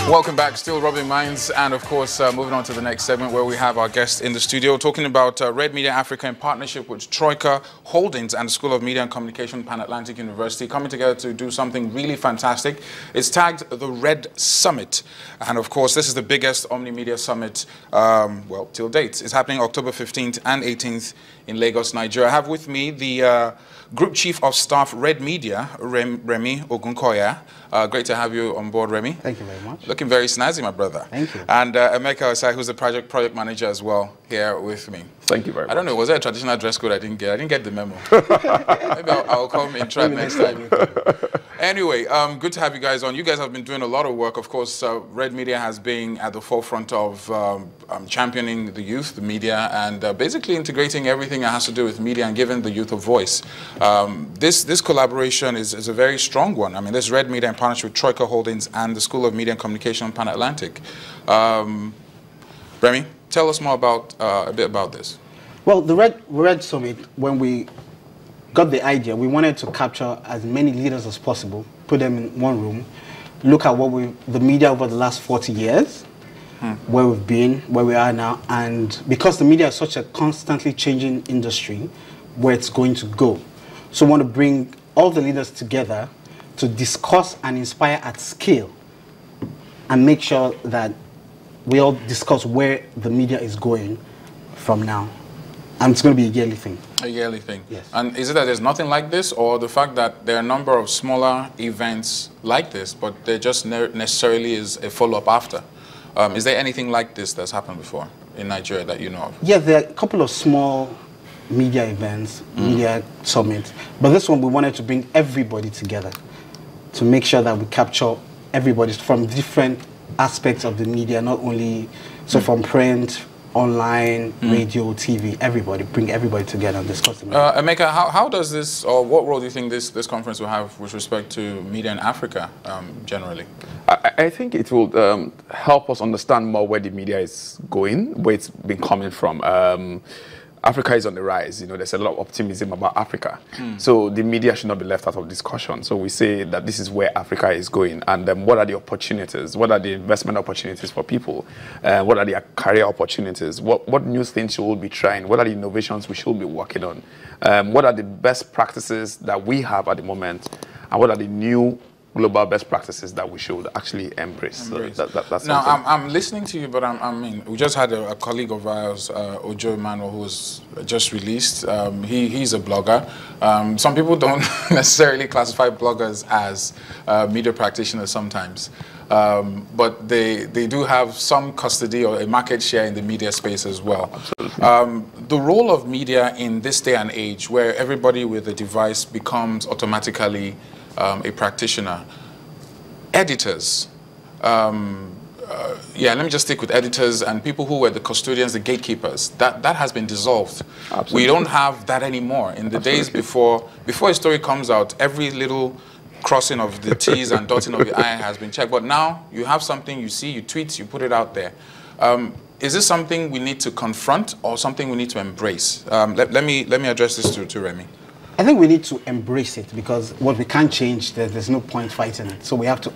Welcome back, still Rubbin Minds, and of course moving on to the next segment where we have our guest in the studio talking about Red Media Africa in partnership with Troika Holdings and the School of Media and Communication, Pan Atlantic University, coming together to do something really fantastic. It's tagged the Red Summit, and of course this is the biggest Omni-Media Summit, well, till date. It's happening October 15th and 18th in Lagos, Nigeria. I have with me the Group Chief of Staff, Red Media, Remy Ogunkoya. Great to have you on board, Remy. Thank you very much. Looking very snazzy, my brother. Thank you. And Emeka Osai, who's the project manager as well, here with me. Thank you very much. I don't know, was there a traditional dress code I didn't get? I didn't get the memo. Maybe I'll come in try next time. Anyway, good to have you guys on. You guys have been doing a lot of work. Of course, Red Media has been at the forefront of championing the youth, the media, and basically integrating everything that has to do with media and giving the youth a voice. This collaboration is a very strong one. I mean, this Red Media in partnership with Troika Holdings and the School of Media and Communication, Pan Atlantic. Remy, tell us more about a bit about this. Well, the Red Summit, when we got the idea, we wanted to capture as many leaders as possible, put them in one room, look at what the media over the last 40 years, where we've been, where we are now, and because the media is such a constantly changing industry, where it's going to go. So we want to bring all the leaders together to discuss and inspire at scale and make sure that we all discuss where the media is going from now. And it's going to be a yearly thing. A yearly thing. Yes. And is it that there's nothing like this, or the fact that there are a number of smaller events like this, but there just necessarily is a follow-up after? Is there anything like this that's happened before in Nigeria that you know of? Yeah, there are a couple of small media events, media summits, but this one we wanted to bring everybody together to make sure that we capture everybody from different aspects of the media, not only from print, online, radio, TV, everybody, bring everybody together and discuss the media. Emeka, how does this, or what role do you think this conference will have with respect to media in Africa generally? I think it will help us understand more where the media is going, where it's been coming from. Africa is on the rise. You know, there's a lot of optimism about Africa. So the media should not be left out of discussion. So we say that this is where Africa is going, and what are the opportunities? What are the investment opportunities for people? What are the career opportunities? What new things should we be trying? What are the innovations we should be working on? What are the best practices that we have at the moment? And what are the new global best practices that we should actually embrace? So that's now, I'm listening to you, but I mean, we just had a colleague of ours, Ojo Emmanuel, who was just released. He's a blogger. Some people don't necessarily classify bloggers as media practitioners sometimes, but they do have some custody or a market share in the media space as well. Absolutely. The role of media in this day and age, where everybody with a device becomes automatically a practitioner. Editors, yeah, let me just stick with editors and people who were the custodians, the gatekeepers. That has been dissolved. Absolutely. We don't have that anymore. In the days before a story comes out, every little crossing of the T's and dotting of the I has been checked. But now you have something, you see, you tweet, you put it out there. Is this something we need to confront or something we need to embrace? Let me address this to Remy. I think we need to embrace it, because what we can't change, there's no point fighting it. So we have to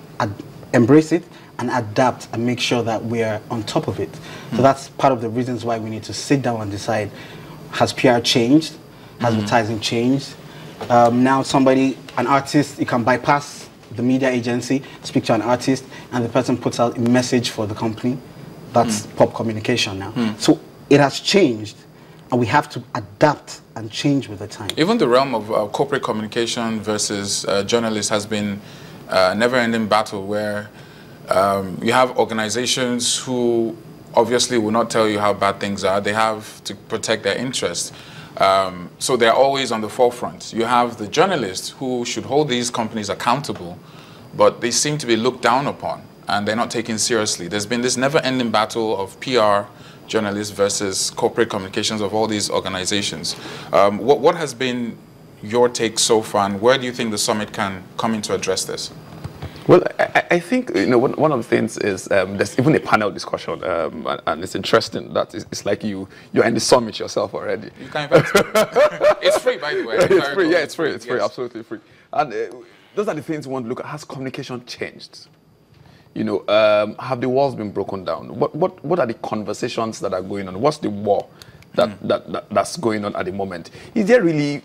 embrace it and adapt and make sure that we're on top of it. So that's part of the reasons why we need to sit down and decide, has PR changed? Has advertising changed? Now an artist, you can bypass the media agency, speak to an artist, and the person puts out a message for the company. That's pop communication now. So it has changed, and we have to adapt and change with the time. Even the realm of corporate communication versus journalists has been a never-ending battle, where you have organizations who obviously will not tell you how bad things are. They have to protect their interests. So they're always on the forefront. You have the journalists who should hold these companies accountable, but they seem to be looked down upon and they're not taken seriously. There's been this never-ending battle of PR journalists versus corporate communications of all these organizations. What has been your take so far, and where do you think the summit can come in to address this? Well, I think one of the things is there's even a panel discussion, and it's interesting that it's like you're in the summit yourself already. You can invite me. It's free, by the way. It's free, yeah, it's free, absolutely free. And those are the things we want to look at. Has communication changed? You know, have the walls been broken down? What are the conversations that are going on? What's the war that's going on at the moment? Is there really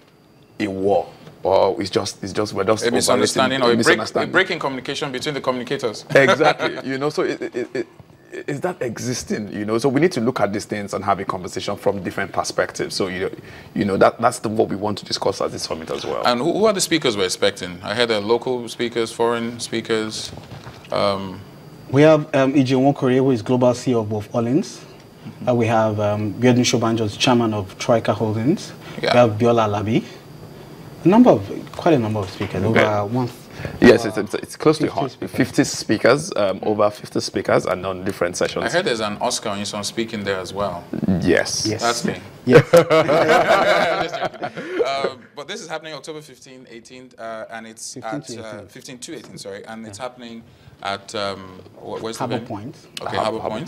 a war, or it's just we're just a misunderstanding or a break in communication between the communicators? Exactly. You know, so is that existing? You know, so we need to look at these things and have a conversation from different perspectives. So you know that's what we want to discuss at this summit as well. And who are the speakers we're expecting? I heard local speakers, foreign speakers. We have E.J. Nwokore, who is global CEO of both Orleans. We have Biodun Shobanjo, chairman of Troika Holdings. Yeah. We have Biola Labi. Quite a number of speakers. Okay. Over one. Yes, it's close to 50 speakers, over 50 speakers, and on different sessions. I heard there's an Oscar on you speaking there as well. Yes. That's me. Yes. But this is happening October 15, 18th, and it's 15 to 18, sorry, and it's happening at where's Harbour the venue? Point. Okay, Harbour Point.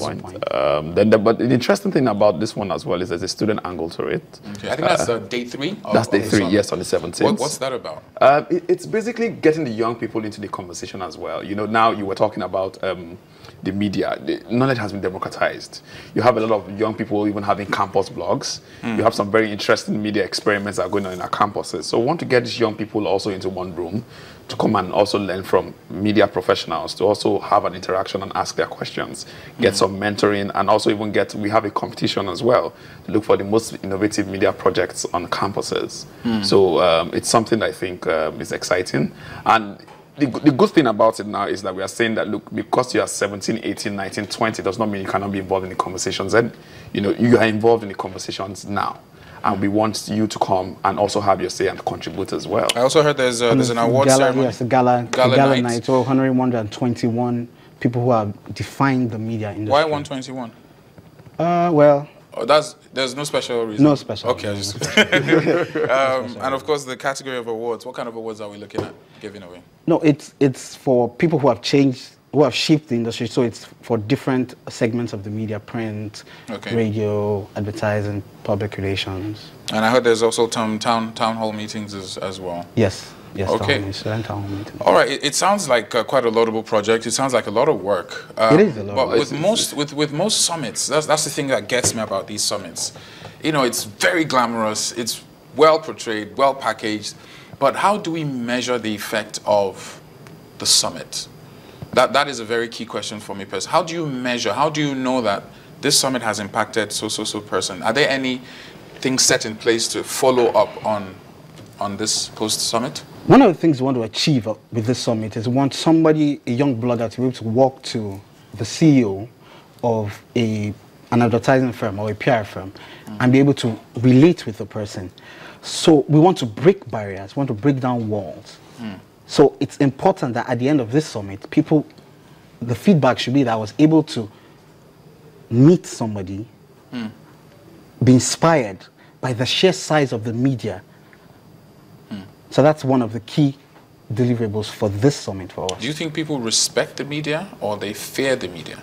But the interesting thing about this one as well is there's a student angle to it. Okay, I think that's day 3. That's day 3, yes, on the 17th. What's that about? It's basically getting the young people into the conversation as well. You know, now you were talking about the media. The knowledge has been democratized. You have a lot of young people even having campus blogs. You have some very interesting media experiments that are going on in our campuses. So we want to get these young people also into one room to come and also learn from media professionals, to also have an interaction and ask their questions, get some mentoring, and also even we have a competition as well to look for the most innovative media projects on campuses. So it's something I think is exciting. And the good thing about it now is that we are saying that, look, because you are 17, 18, 19, 20, does not mean you cannot be involved in the conversations. And, you know, you are involved in the conversations now. And we want you to come and also have your say and contribute as well. I also heard there's an award ceremony. Yes, a gala night. So 121 people who have defined the media industry. Why 121? Well... Oh, there's no special reason? No special reason. And of course, the category of awards. What kind of awards are we looking at giving away? No, it's for people who have changed, who have shaped the industry. So it's for different segments of the media: print, radio, advertising, public relations. And I heard there's also town hall meetings as well. Yes. Yes. Okay. Town hall meetings. All right. It sounds like quite a laudable project. It sounds like a lot of work. It is a lot. But with most summits, that's the thing that gets me about these summits. You know, it's very glamorous. It's well portrayed, well packaged. But how do we measure the effect of the summit? That is a very key question for me personally. How do you measure? How do you know that this summit has impacted so person? Are there any things set in place to follow up on this post-summit? One of the things we want to achieve with this summit is we want somebody, a young blogger, to be able to walk to the CEO of an advertising firm or a PR firm and be able to relate with the person. So we want to break barriers, we want to break down walls. So it's important that at the end of this summit, the feedback should be that I was able to meet somebody, be inspired by the sheer size of the media. So that's one of the key deliverables for this summit for us. Do you think people respect the media or they fear the media?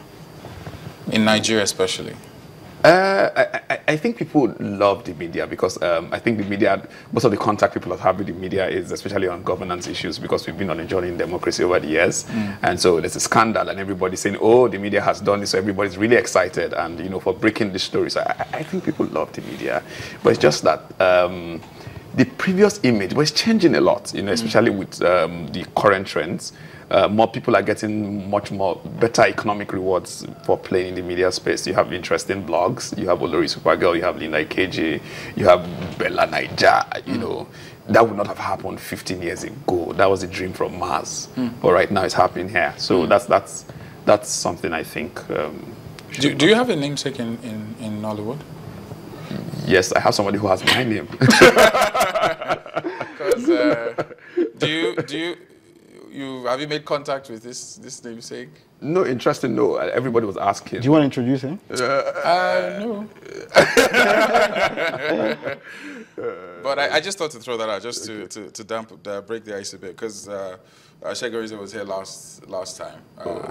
In Nigeria especially? I think people love the media because I think the media, most of the contact people have with the media is especially on governance issues, because we've been on a journey in democracy over the years. And so there's a scandal and everybody's saying, oh, the media has done this, so everybody's really excited and, you know, for breaking the stories. So I think people love the media, but it's just that the previous image was changing a lot, you know, especially with the current trends. More people are getting much more better economic rewards for playing in the media space. You have interesting blogs, you have Olori Supergirl, you have Linda Ikeji, you have Bella Naija, you know. That would not have happened 15 years ago. That was a dream from Mars. But right now it's happening here. So that's something I think. Do you have a namesake in Nollywood? Yes, I have somebody who has my name. Because have you made contact with this namesake? No, interesting. No, everybody was asking. Do you want to introduce him? No. But I just thought to throw that out just to break the ice a bit, because Shegorizo was here last time,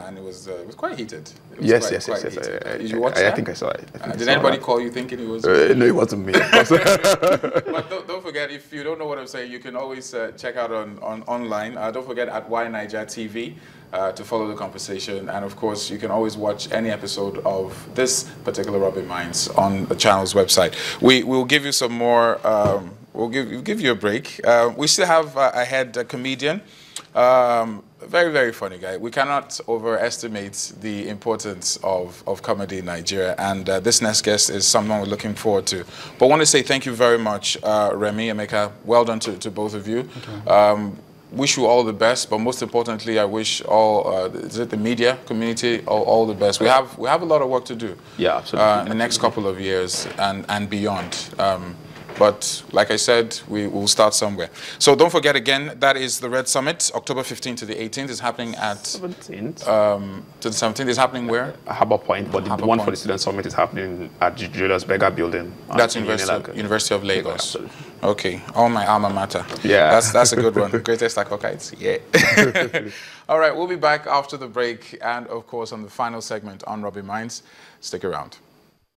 and it was quite heated. It was Yes. Did you watch that? I think I saw it. Did anybody call you thinking it was? No, it wasn't me. But don't forget, if you don't know what I'm saying, you can always check out on online. Don't forget at Niger TV to follow the conversation, and of course you can always watch any episode of this particular Rubbin Minds on the channel's website. We'll give you some more. We'll give you a break. We still have ahead a comedian. Very, very funny guy. We cannot overestimate the importance of comedy in Nigeria, and this next guest is someone we're looking forward to. But I want to say thank you very much, Remy, Emeka. Well done to both of you. Okay. Wish you all the best, but most importantly, I wish all the media community all the best. We have a lot of work to do. Yeah, absolutely. In the next couple of years and beyond. But like I said, we will start somewhere. So don't forget again, that is the Red Summit, October 15th to the 18th. It's happening at 17th. To the 17th. It's happening where? Harbour Point, but the one for the Student Summit is happening at the Julius Berger Building. That's University of Lagos. Absolutely. Okay, all my alma mater. Yeah. That's a good one. Greatest Akokites. Yeah. All right, we'll be back after the break and, of course, on the final segment on Rubbin Minds. Stick around.